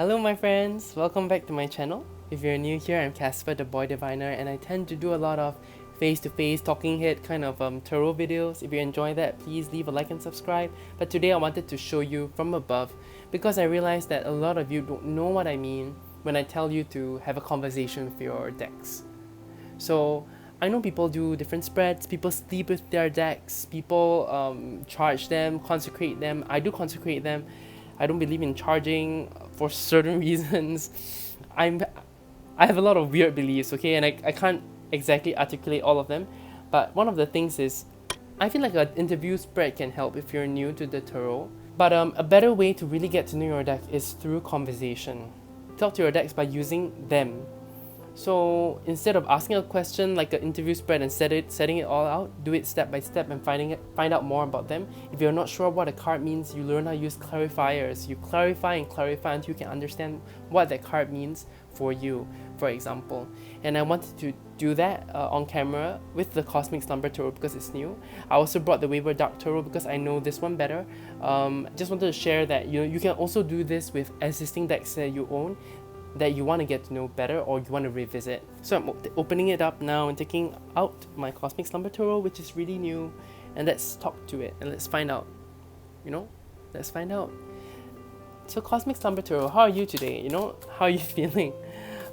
Hello my friends, welcome back to my channel. If you're new here, I'm Casper the Boy Diviner, and I tend to do a lot of face-to-face talking head kind of tarot videos. If you enjoy that, please leave a like and subscribe. But today I wanted to show you from above because I realized that a lot of you don't know what I mean when I tell you to have a conversation with your decks. So I know people do different spreads, people sleep with their decks, people charge them, consecrate them. I do consecrate them. I don't believe in charging for certain reasons. I have a lot of weird beliefs, okay, and I can't exactly articulate all of them. But one of the things is, I feel like an interview spread can help if you're new to the tarot. But a better way to really get to know your deck is through conversation. Talk to your decks by using them. So instead of asking a question like an interview spread and setting it all out, do it step by step and find out more about them. If you're not sure what a card means, you learn how to use clarifiers. You clarify and clarify until you can understand what that card means for you, for example. And I wanted to do that on camera with the Cosmic Slumber Tarot because it's new. I also brought the Wayward Dark Tarot because I know this one better. Just wanted to share that you can also do this with existing decks that you own, that you want to get to know better or you want to revisit. So I'm opening it up now and taking out my Cosmic Slumber Tarot, which is really new, and let's talk to it and let's find out. Let's find out. So Cosmic Slumber Tarot, how are you today? How are you feeling?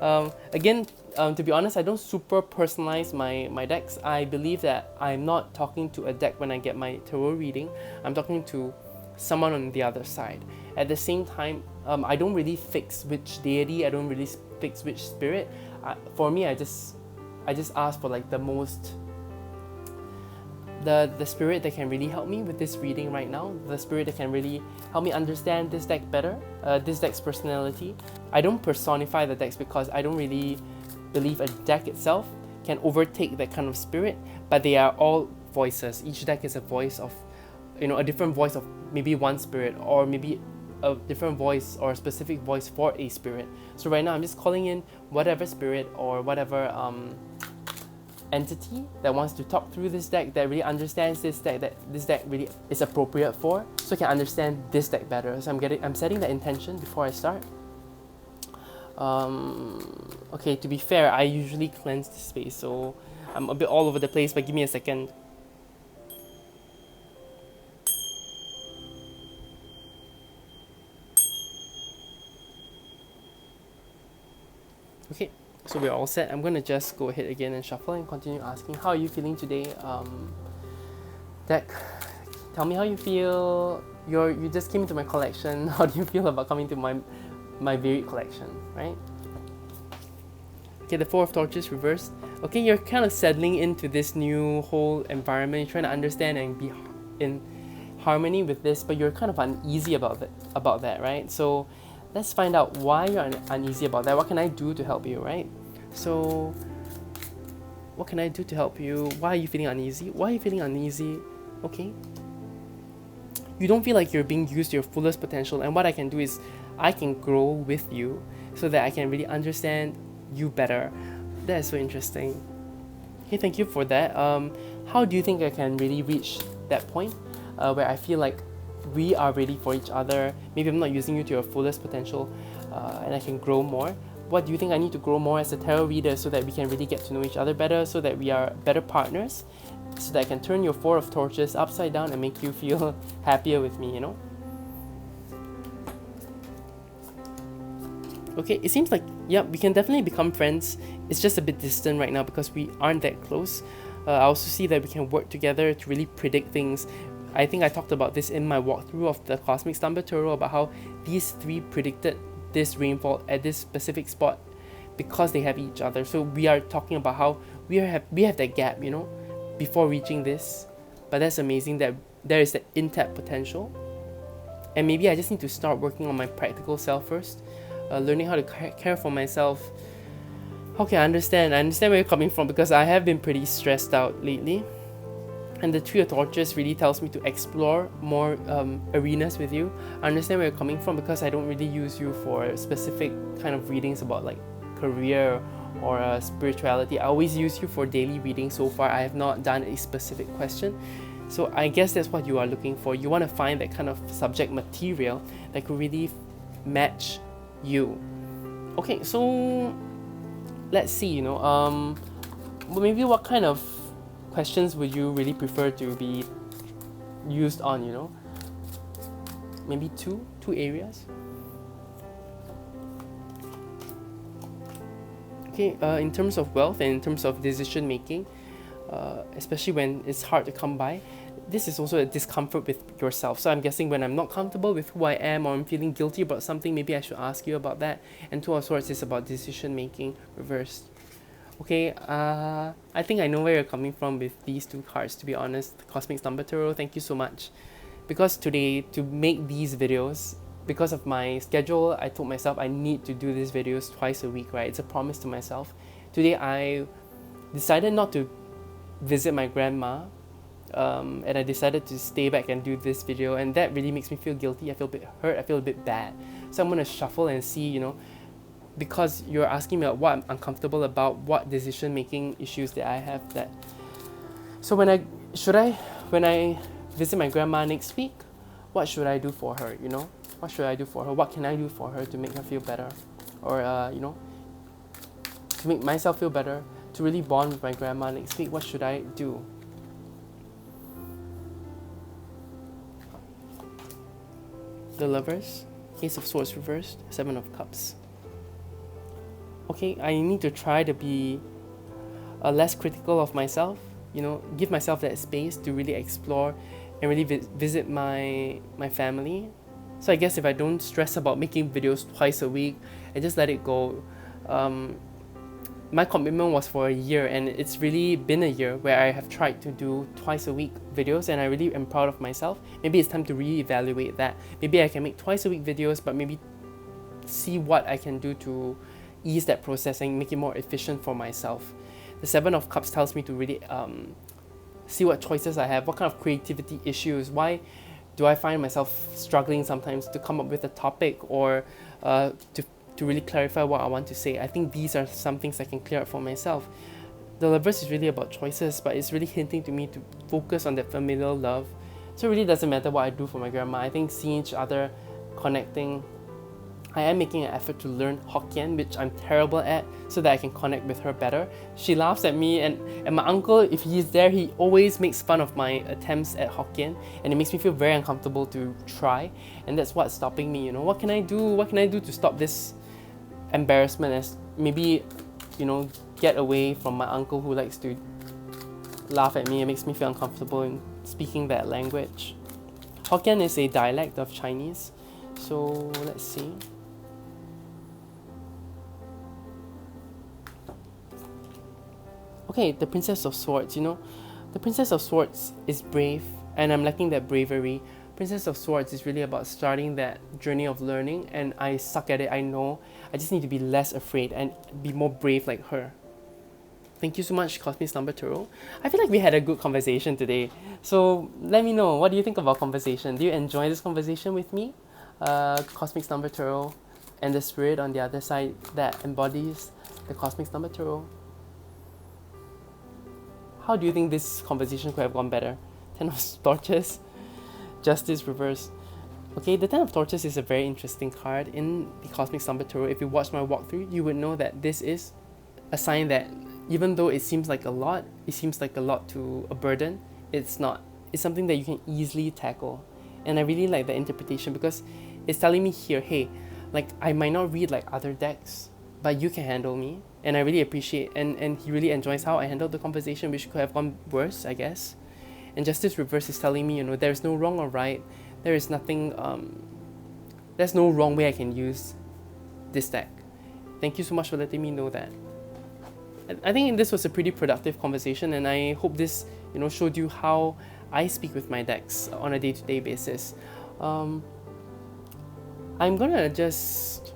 Again, to be honest, I don't super personalize my decks. I believe that I'm not talking to a deck when I get my tarot reading. I'm talking to someone on the other side. At the same time, I don't really fix which deity, I don't really fix which spirit. For me, I just ask for like the most, the spirit that can really help me with this reading right now, the spirit that can really help me understand this deck better, this deck's personality. I don't personify the decks because I don't really believe a deck itself can overtake that kind of spirit, but they are all voices. Each deck is a voice of, a different voice of maybe one spirit, or maybe a different voice or a specific voice for a spirit. So right now I'm just calling in whatever spirit or whatever entity that wants to talk through this deck, that really understands this deck, that this deck really is appropriate for, so I can understand this deck better. So I'm setting that intention before I start. Okay, to be fair, I usually cleanse the space, so I'm a bit all over the place, but give me a second. Okay, so we're all set. I'm gonna just go ahead again and shuffle and continue asking, how are you feeling today? Deck, tell me how you feel. You just came into my collection. How do you feel about coming to my varied collection, right? Okay, the Four of Torches reversed. Okay, you're kind of settling into this new whole environment. You're trying to understand and be in harmony with this, but you're kind of uneasy about that, right? So let's find out why you're uneasy about that. What can I do to help you, right? So what can I do to help you? Why are you feeling uneasy? Why are you feeling uneasy? Okay. You don't feel like you're being used to your fullest potential, and what I can do is I can grow with you so that I can really understand you better. That is so interesting. Okay, thank you for that. How do you think I can really reach that point where I feel like we are ready for each other? Maybe I'm not using you to your fullest potential and I can grow more. What do you think I need to grow more as a tarot reader so that we can really get to know each other better, so that we are better partners, so that I can turn your Four of Torches upside down and make you feel happier with me, Okay, it seems like, yeah, we can definitely become friends. It's just a bit distant right now because we aren't that close. I also see that we can work together to really predict things. I think I talked about this in my walkthrough of the Cosmic Slumber Tarot, about how these three predicted this rainfall at this specific spot because they have each other. So we are talking about how we have that gap, before reaching this. But that's amazing that there is that untapped potential. And maybe I just need to start working on my practical self first, learning how to care for myself. Okay, I understand where you're coming from, because I have been pretty stressed out lately. And the Three of Torches really tells me to explore more arenas with you. I understand where you're coming from because I don't really use you for specific kind of readings about like career or spirituality. I always use you for daily reading so far. I have not done a specific question. So I guess that's what you are looking for. You want to find that kind of subject material that could really match you. Okay, so let's see, well, maybe what kind of questions would you really prefer to be used on, maybe two areas. Okay, in terms of wealth and in terms of decision making, especially when it's hard to come by, this is also a discomfort with yourself. So I'm guessing when I'm not comfortable with who I am, or I'm feeling guilty about something, maybe I should ask you about that. And Two of Swords is about decision making reversed. Okay, I think I know where you're coming from with these two cards, to be honest. Cosmic Slumber Tarot, thank you so much. Because today, to make these videos, because of my schedule, I told myself I need to do these videos twice a week, right? It's a promise to myself. Today, I decided not to visit my grandma, and I decided to stay back and do this video, and that really makes me feel guilty. I feel a bit hurt, I feel a bit bad. So I'm going to shuffle and see, because you're asking me about what I'm uncomfortable about, what decision making issues that I have. That so when I visit my grandma next week, what should I do for her? What should I do for her? What can I do for her to make her feel better, or to make myself feel better, to really bond with my grandma next week? What should I do? The Lovers, Ace of Swords reversed, Seven of Cups. Okay, I need to try to be less critical of myself, give myself that space to really explore and really visit my family. So I guess if I don't stress about making videos twice a week and just let it go, my commitment was for a year, and it's really been a year where I have tried to do twice a week videos, and I really am proud of myself. Maybe it's time to reevaluate that. Maybe I can make twice a week videos, but maybe see what I can do to ease that process and make it more efficient for myself. The Seven of Cups tells me to really see what choices I have, what kind of creativity issues, why do I find myself struggling sometimes to come up with a topic, or to really clarify what I want to say. I think these are some things I can clear up for myself. The Lovers is really about choices, but it's really hinting to me to focus on that familial love. So it really doesn't matter what I do for my grandma. I think seeing each other, connecting. I am making an effort to learn Hokkien, which I'm terrible at, so that I can connect with her better. She laughs at me, and my uncle, if he's there, he always makes fun of my attempts at Hokkien, and it makes me feel very uncomfortable to try, and that's what's stopping me. What can I do? What can I do to stop this embarrassment, as maybe, get away from my uncle who likes to laugh at me? It makes me feel uncomfortable in speaking that language. Hokkien is a dialect of Chinese, so let's see. Okay, the Princess of Swords, the Princess of Swords is brave, and I'm lacking that bravery. Princess of Swords is really about starting that journey of learning, and I suck at it, I know. I just need to be less afraid and be more brave like her. Thank you so much, Cosmic Slumber Tarot. I feel like we had a good conversation today. So let me know, what do you think of our conversation? Do you enjoy this conversation with me? Cosmic Slumber Tarot and the spirit on the other side that embodies the Cosmic Slumber Tarot. How do you think this conversation could have gone better? Ten of Torches, Justice reversed. Okay, the Ten of Torches is a very interesting card in the Cosmic Slumber Tarot. If you watched my walkthrough, you would know that this is a sign that even though it seems like a lot to a burden, it's not. It's something that you can easily tackle. And I really like the interpretation, because it's telling me here, hey, like, I might not read like other decks, but you can handle me. And I really appreciate, and he really enjoys how I handled the conversation, which could have gone worse, I guess. And Justice Reverse is telling me, there's no wrong or right. There is nothing, there's no wrong way I can use this deck. Thank you so much for letting me know that. I think this was a pretty productive conversation, and I hope this, showed you how I speak with my decks on a day-to-day basis. I'm gonna just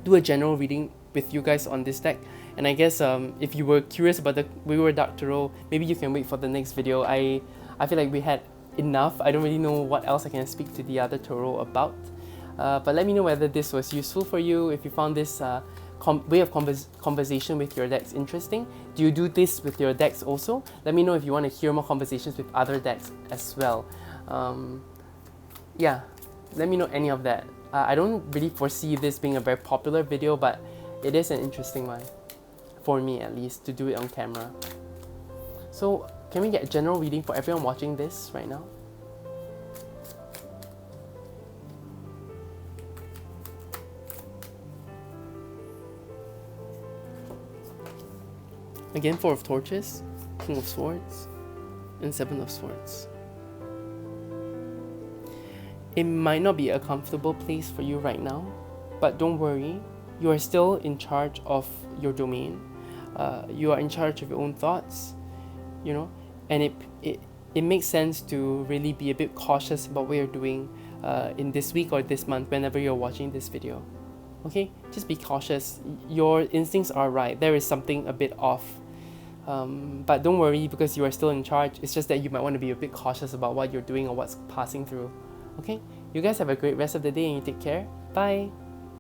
do a general reading with you guys on this deck, and I guess if you were curious about the Wayward Dark Tarot, maybe you can wait for the next video. I feel like we had enough. I don't really know what else I can speak to the other tarot about, but let me know whether this was useful for you. If you found this way of conversation with your decks interesting. Do you do this with your decks also? Let me know if you want to hear more conversations with other decks as well. Yeah, let me know any of that. I don't really foresee this being a very popular video, but it is an interesting one, for me at least, to do it on camera. So can we get a general reading for everyone watching this right now? Again, Four of Torches, King of Swords, and Seven of Swords. It might not be a comfortable place for you right now, but don't worry, you are still in charge of your domain. You are in charge of your own thoughts, you know, and it makes sense to really be a bit cautious about what you're doing in this week or this month whenever you're watching this video. Okay, just be cautious. Your instincts are right. There is something a bit off. But don't worry, because you are still in charge. It's just that you might want to be a bit cautious about what you're doing or what's passing through. Okay, you guys have a great rest of the day and you take care. Bye.